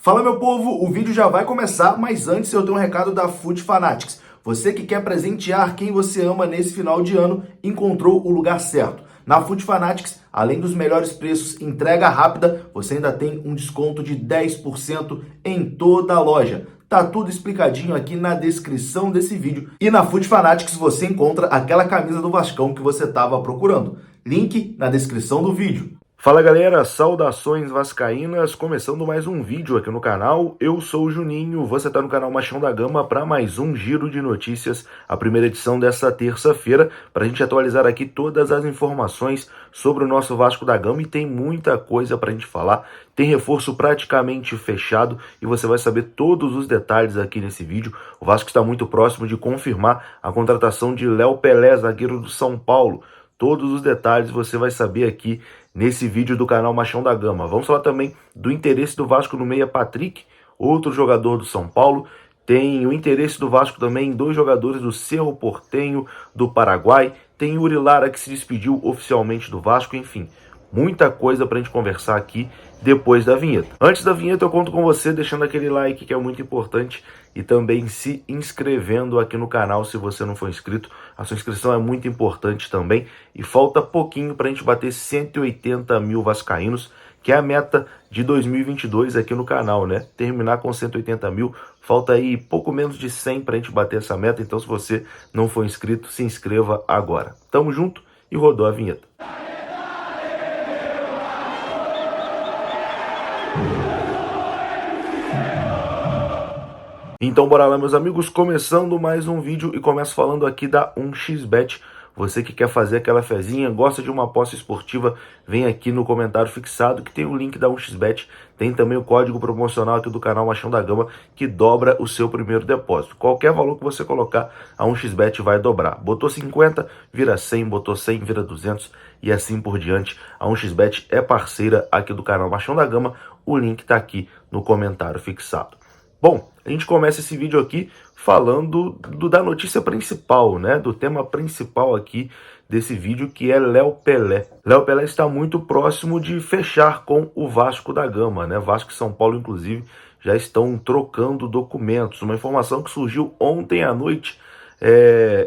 Fala, meu povo, o vídeo já vai começar, mas antes eu tenho um recado da Food Fanatics. Você que quer presentear quem você ama nesse final de ano, encontrou o lugar certo. Na Food Fanatics, além dos melhores preços e entrega rápida, você ainda tem um desconto de 10% em toda a loja. Tá tudo explicadinho aqui na descrição desse vídeo. E na Food Fanatics você encontra aquela camisa do Vascão que você estava procurando. Link na descrição do vídeo. Fala galera, saudações vascaínas, começando mais um vídeo aqui no canal. Eu sou o Juninho, você está no canal Machão da Gama para mais um giro de notícias, a primeira edição dessa terça-feira, para a gente atualizar aqui todas as informações sobre o nosso Vasco da Gama, e tem muita coisa para a gente falar. Tem reforço praticamente fechado e você vai saber todos os detalhes aqui nesse vídeo. O Vasco está muito próximo de confirmar a contratação de Léo Pelé, zagueiro do São Paulo. Todos os detalhes você vai saber aqui nesse vídeo do canal Machão da Gama. Vamos falar também do interesse do Vasco no meia Patrick, outro jogador do São Paulo. Tem o interesse do Vasco também em dois jogadores do Cerro Porteño, do Paraguai. Tem Yuri Lara, que se despediu oficialmente do Vasco. Enfim, muita coisa para a gente conversar aqui depois da vinheta. Antes da vinheta eu conto com você deixando aquele like, que é muito importante, e também se inscrevendo aqui no canal se você não for inscrito. A sua inscrição é muito importante também, e falta pouquinho para a gente bater 180 mil vascaínos, que é a meta de 2022 aqui no canal, né? Terminar com 180 mil, falta aí pouco menos de 100 para a gente bater essa meta. Então, se você não for inscrito, se inscreva agora. Tamo junto e rodou a vinheta. Então bora lá, meus amigos, começando mais um vídeo, e começo falando aqui da 1xBet. Você que quer fazer aquela fezinha, gosta de uma aposta esportiva, vem aqui no comentário fixado que tem o link da 1xBet. Tem também o código promocional aqui do canal Machão da Gama, que dobra o seu primeiro depósito. Qualquer valor que você colocar, a 1xBet vai dobrar. Botou 50, vira 100, botou 100, vira 200 e assim por diante. A 1xBet é parceira aqui do canal Machão da Gama, o link tá aqui no comentário fixado. Bom, a gente começa esse vídeo aqui falando da notícia principal, né? Do tema principal aqui desse vídeo, que é Léo Pelé. Léo Pelé está muito próximo de fechar com o Vasco da Gama, né? Vasco e São Paulo, inclusive, já estão trocando documentos. Uma informação que surgiu ontem à noite,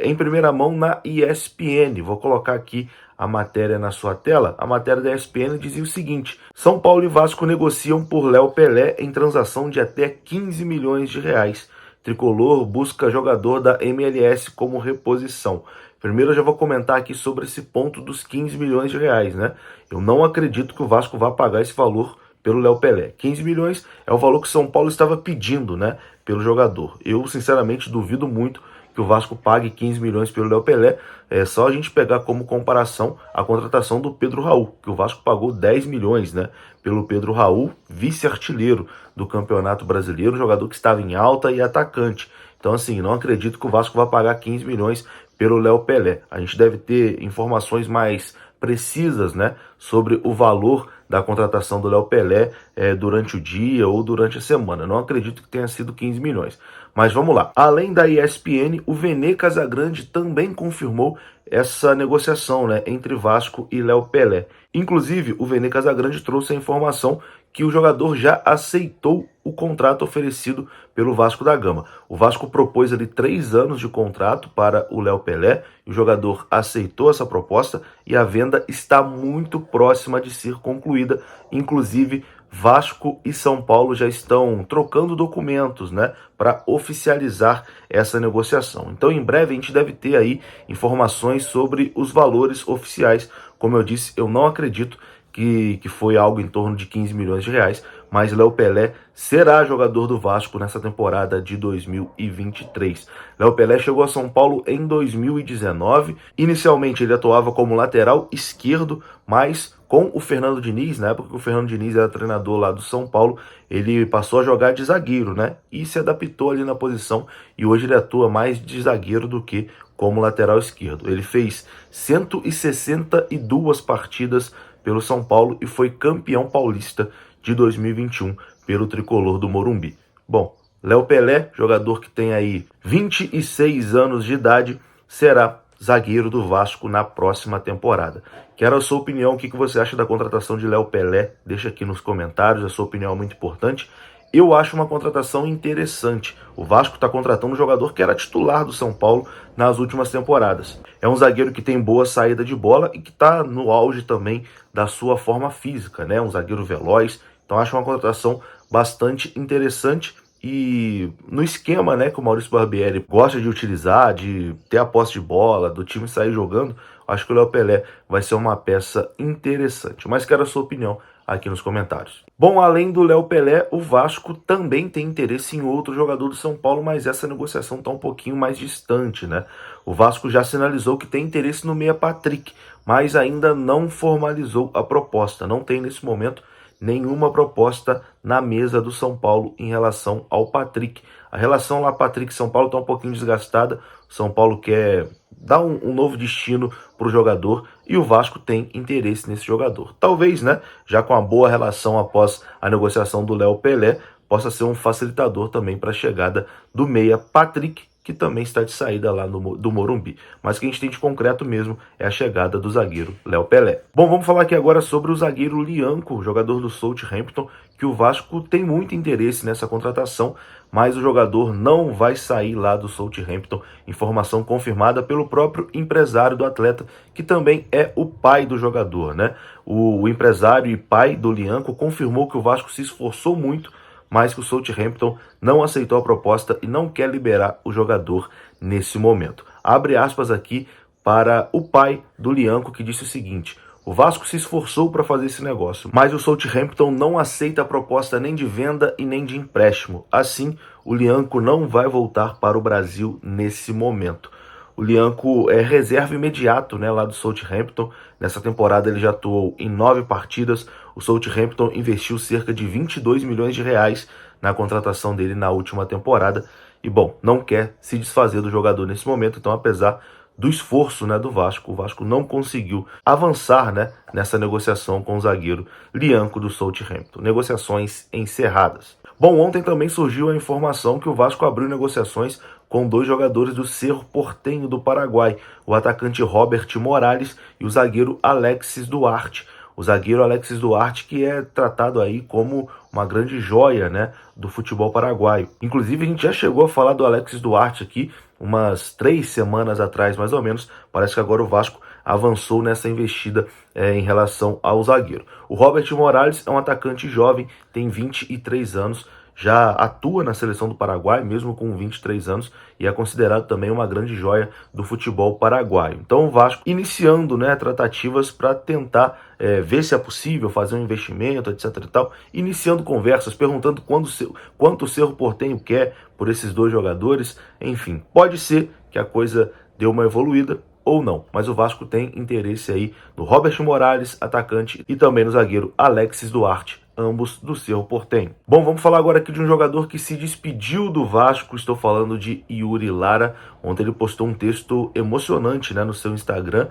em primeira mão na ESPN. Vou colocar aqui a matéria na sua tela. A matéria da ESPN dizia o seguinte: São Paulo e Vasco negociam por Léo Pelé em transação de até 15 milhões de reais. Tricolor busca jogador da MLS como reposição. Primeiro eu já vou comentar aqui sobre esse ponto dos 15 milhões de reais, né? Eu não acredito que o Vasco vá pagar esse valor pelo Léo Pelé. 15 milhões é o valor que o São Paulo estava pedindo, né, pelo jogador. Eu, sinceramente, duvido muito que o Vasco pague 15 milhões pelo Léo Pelé. É só a gente pegar como comparação a contratação do Pedro Raul, que o Vasco pagou 10 milhões, né, pelo Pedro Raul, vice-artilheiro do Campeonato Brasileiro, jogador que estava em alta e atacante. Então, assim, não acredito que o Vasco vai pagar 15 milhões pelo Léo Pelé. A gente deve ter informações mais precisas, né, sobre o valor da contratação do Léo Pelé durante o dia ou durante a semana. Não acredito que tenha sido 15 milhões. Mas vamos lá. Além da ESPN, o Vene Casagrande também confirmou essa negociação, né, entre Vasco e Léo Pelé. Inclusive, o Vene Casagrande trouxe a informação que o jogador já aceitou o contrato oferecido pelo Vasco da Gama. O Vasco propôs ali 3 anos de contrato para o Léo Pelé, e o jogador aceitou essa proposta, e a venda está muito próxima de ser concluída. Inclusive, Vasco e São Paulo já estão trocando documentos, né, para oficializar essa negociação. Então, em breve, a gente deve ter aí informações sobre os valores oficiais. Como eu disse, eu não acredito que foi algo em torno de 15 milhões de reais, mas Léo Pelé será jogador do Vasco nessa temporada de 2023. Léo Pelé chegou a São Paulo em 2019. Inicialmente ele atuava como lateral esquerdo, mas com o Fernando Diniz, na época que o Fernando Diniz era treinador lá do São Paulo, ele passou a jogar de zagueiro, né? E se adaptou ali na posição, e hoje ele atua mais de zagueiro do que como lateral esquerdo. Ele fez 162 partidas pelo São Paulo e foi campeão paulista de 2021 pelo Tricolor do Morumbi. Bom, Léo Pelé, jogador que tem aí 26 anos de idade, será zagueiro do Vasco na próxima temporada. Quero a sua opinião, o que você acha da contratação de Léo Pelé? Deixa aqui nos comentários, a sua opinião é muito importante. Eu acho uma contratação interessante. O Vasco está contratando um jogador que era titular do São Paulo nas últimas temporadas. É um zagueiro que tem boa saída de bola e que está no auge também da sua forma física, né? Um zagueiro veloz. Então acho uma contratação bastante interessante e no esquema, né, que o Maurício Barbieri gosta de utilizar, de ter a posse de bola, do time sair jogando, acho que o Léo Pelé vai ser uma peça interessante. Mas quero a sua opinião aqui nos comentários. Bom, além do Léo Pelé, o Vasco também tem interesse em outro jogador do São Paulo, mas essa negociação está um pouquinho mais distante, né? O Vasco já sinalizou que tem interesse no meia Patrick, mas ainda não formalizou a proposta. Não tem nesse momento nenhuma proposta na mesa do São Paulo em relação ao Patrick. A relação lá Patrick-São Paulo está um pouquinho desgastada. O São Paulo quer dar um novo destino para o jogador e o Vasco tem interesse nesse jogador. Talvez, né, já com a boa relação após a negociação do Léo Pelé, possa ser um facilitador também para a chegada do meia Patrick, que também está de saída lá do Morumbi. Mas o que a gente tem de concreto mesmo é a chegada do zagueiro Léo Pelé. Bom, vamos falar aqui agora sobre o zagueiro Lianco, jogador do Southampton, que o Vasco tem muito interesse nessa contratação, mas o jogador não vai sair lá do Southampton. Informação confirmada pelo próprio empresário do atleta, que também é o pai do jogador, né? O empresário e pai do Lianco confirmou que o Vasco se esforçou muito, mas que o Southampton não aceitou a proposta e não quer liberar o jogador nesse momento. Abre aspas aqui para o pai do Lianco, que disse o seguinte: o Vasco se esforçou para fazer esse negócio, mas o Southampton não aceita a proposta nem de venda e nem de empréstimo. Assim, o Lianco não vai voltar para o Brasil nesse momento. O Lianco é reserva imediato, né, lá do Southampton. Nessa temporada ele já atuou em 9 partidas. O Southampton investiu cerca de 22 milhões de reais na contratação dele na última temporada. E, bom, não quer se desfazer do jogador nesse momento. Então, apesar do esforço, né, do Vasco, o Vasco não conseguiu avançar, né, nessa negociação com o zagueiro Lianco do Southampton. Negociações encerradas. Bom, ontem também surgiu a informação que o Vasco abriu negociações com 2 jogadores do Cerro Porteño do Paraguai, o atacante Robert Morales e o zagueiro Alexis Duarte. O zagueiro Alexis Duarte, que é tratado aí como uma grande joia, né, do futebol paraguaio. Inclusive, a gente já chegou a falar do Alexis Duarte aqui umas 3 semanas atrás, mais ou menos. Parece que agora o Vasco avançou nessa investida em relação ao zagueiro. O Robert Morales é um atacante jovem, tem 23 anos, já atua na seleção do Paraguai, mesmo com 23 anos, e é considerado também uma grande joia do futebol paraguaio. Então o Vasco iniciando, né, tratativas para tentar ver se é possível fazer um investimento, etc e tal, iniciando conversas, perguntando quanto o Cerro Porteño quer por esses 2 jogadores. Enfim, pode ser que a coisa deu uma evoluída ou não, mas o Vasco tem interesse aí no Robert Morales, atacante, e também no zagueiro Alexis Duarte, ambos do Cerro Porteño. Bom, vamos falar agora aqui de um jogador que se despediu do Vasco. Estou falando de Yuri Lara. Ontem ele postou um texto emocionante, né, no seu Instagram,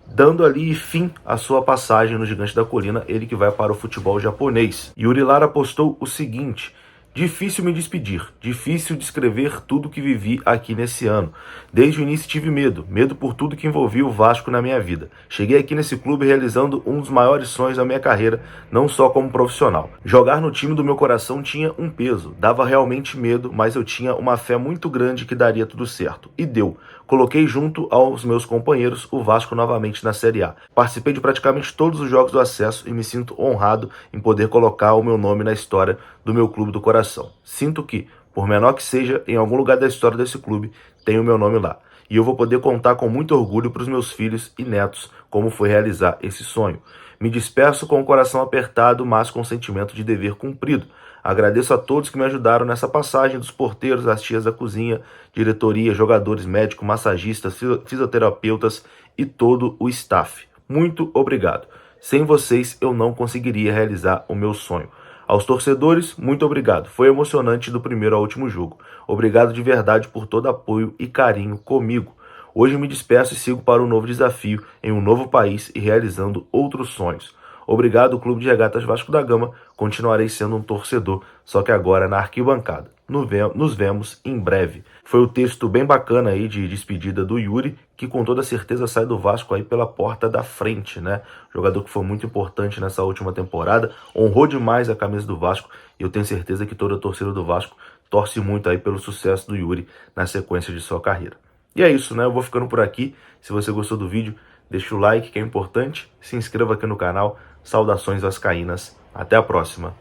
dando ali fim à sua passagem no Gigante da Colina, ele que vai para o futebol japonês. Yuri Lara postou o seguinte: difícil me despedir, difícil descrever tudo que vivi aqui nesse ano. Desde o início tive medo por tudo que envolvia o Vasco na minha vida. Cheguei aqui nesse clube realizando um dos maiores sonhos da minha carreira, não só como profissional. Jogar no time do meu coração tinha um peso, dava realmente medo, mas eu tinha uma fé muito grande que daria tudo certo. E deu. Coloquei junto aos meus companheiros o Vasco novamente na Série A. Participei de praticamente todos os jogos do acesso e me sinto honrado em poder colocar o meu nome na história do meu clube do coração. Sinto que, por menor que seja, em algum lugar da história desse clube, tem o meu nome lá. E eu vou poder contar com muito orgulho para os meus filhos e netos como foi realizar esse sonho. Me despeço com o coração apertado, mas com sentimento de dever cumprido. Agradeço a todos que me ajudaram nessa passagem, dos porteiros, as tias da cozinha, diretoria, jogadores, médicos, massagistas, fisioterapeutas e todo o staff. Muito obrigado. Sem vocês eu não conseguiria realizar o meu sonho. Aos torcedores, muito obrigado. Foi emocionante do primeiro ao último jogo. Obrigado de verdade por todo apoio e carinho comigo. Hoje me despeço e sigo para um novo desafio em um novo país e realizando outros sonhos. Obrigado, Clube de Regatas Vasco da Gama. Continuarei sendo um torcedor, só que agora na arquibancada. Nos vemos em breve. Foi o texto bem bacana aí de despedida do Yuri, que com toda certeza sai do Vasco aí pela porta da frente, né? Jogador que foi muito importante nessa última temporada, honrou demais a camisa do Vasco e eu tenho certeza que toda a torcida do Vasco torce muito aí pelo sucesso do Yuri na sequência de sua carreira. E é isso, né? Eu vou ficando por aqui. Se você gostou do vídeo, deixa o like que é importante, se inscreva aqui no canal. Saudações vascaínas. Até a próxima.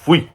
Fui!